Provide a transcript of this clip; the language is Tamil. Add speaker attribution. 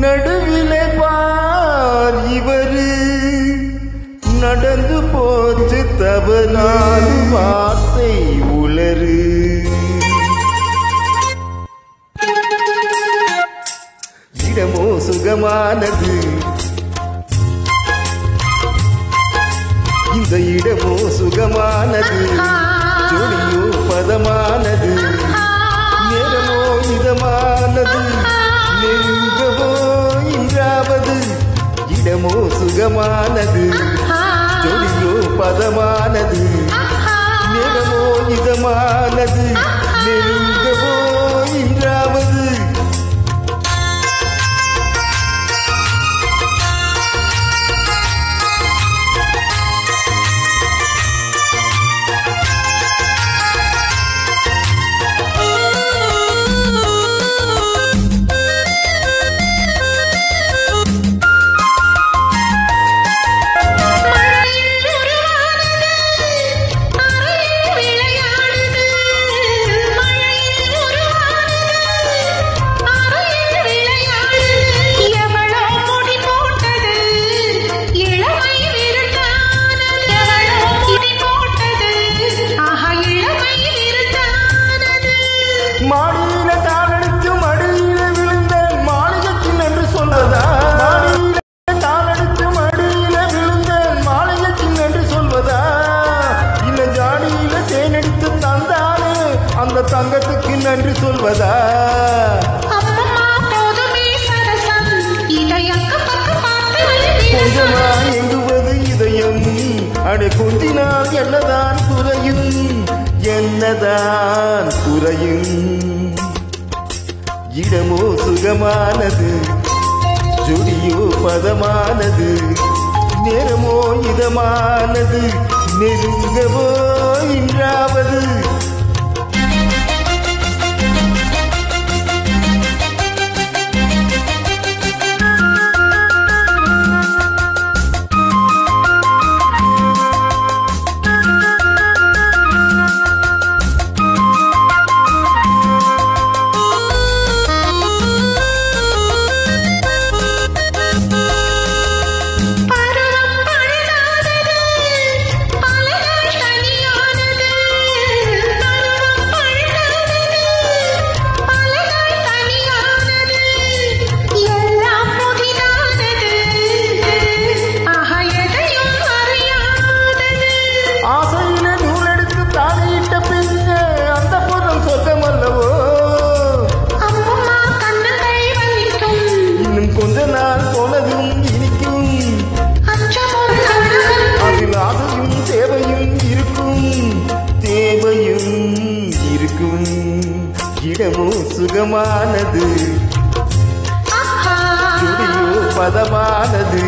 Speaker 1: நடுவிலே பார் இவரு நடந்து போச்சு தவறான வார்த்தை உளறு. இடமோ சுகமானது, இந்த இடமோ சுகமானது, ஜோடியோ பதமானது, நேரமோ இதமானது, நெருங்கவோ இன்றாவது. இடமோ சுகமானது, ஜோடியோ பதமானது, நேரமோ இதமானது, நெருங்கவோ இன்றாவது. மாடியில தாளடித்து மடியில விழுந்தேன் மாளிகைக்கின் என்று சொல்வதா? மாடியில தாளடித்து மடியில விழுந்தேன் மாளிகைக்கின் என்று சொல்வதா? இல்ல ஜாடியில தேனடித்து தந்தானே அந்த தங்கத்துக்கு நன்றி சொல்வதா? கொஞ்சமா எங்குவது இதயம், அடை கொஞ்சினால் என்னதான் குறையும், என்னதான் குறையும். இடமோ சுகமானது, ஜோடியோ பதமானது, நேரமோ இதமானது, நெருங்கவோ இன்றாவது. கொஞ்ச நாள் போனதும் இனிக்கும், அதில் ஆசையும் தேவையும் இருக்கும், தேவையும் இருக்கும். இடமோ சுகமானது, ஜோடியோ பதமானது,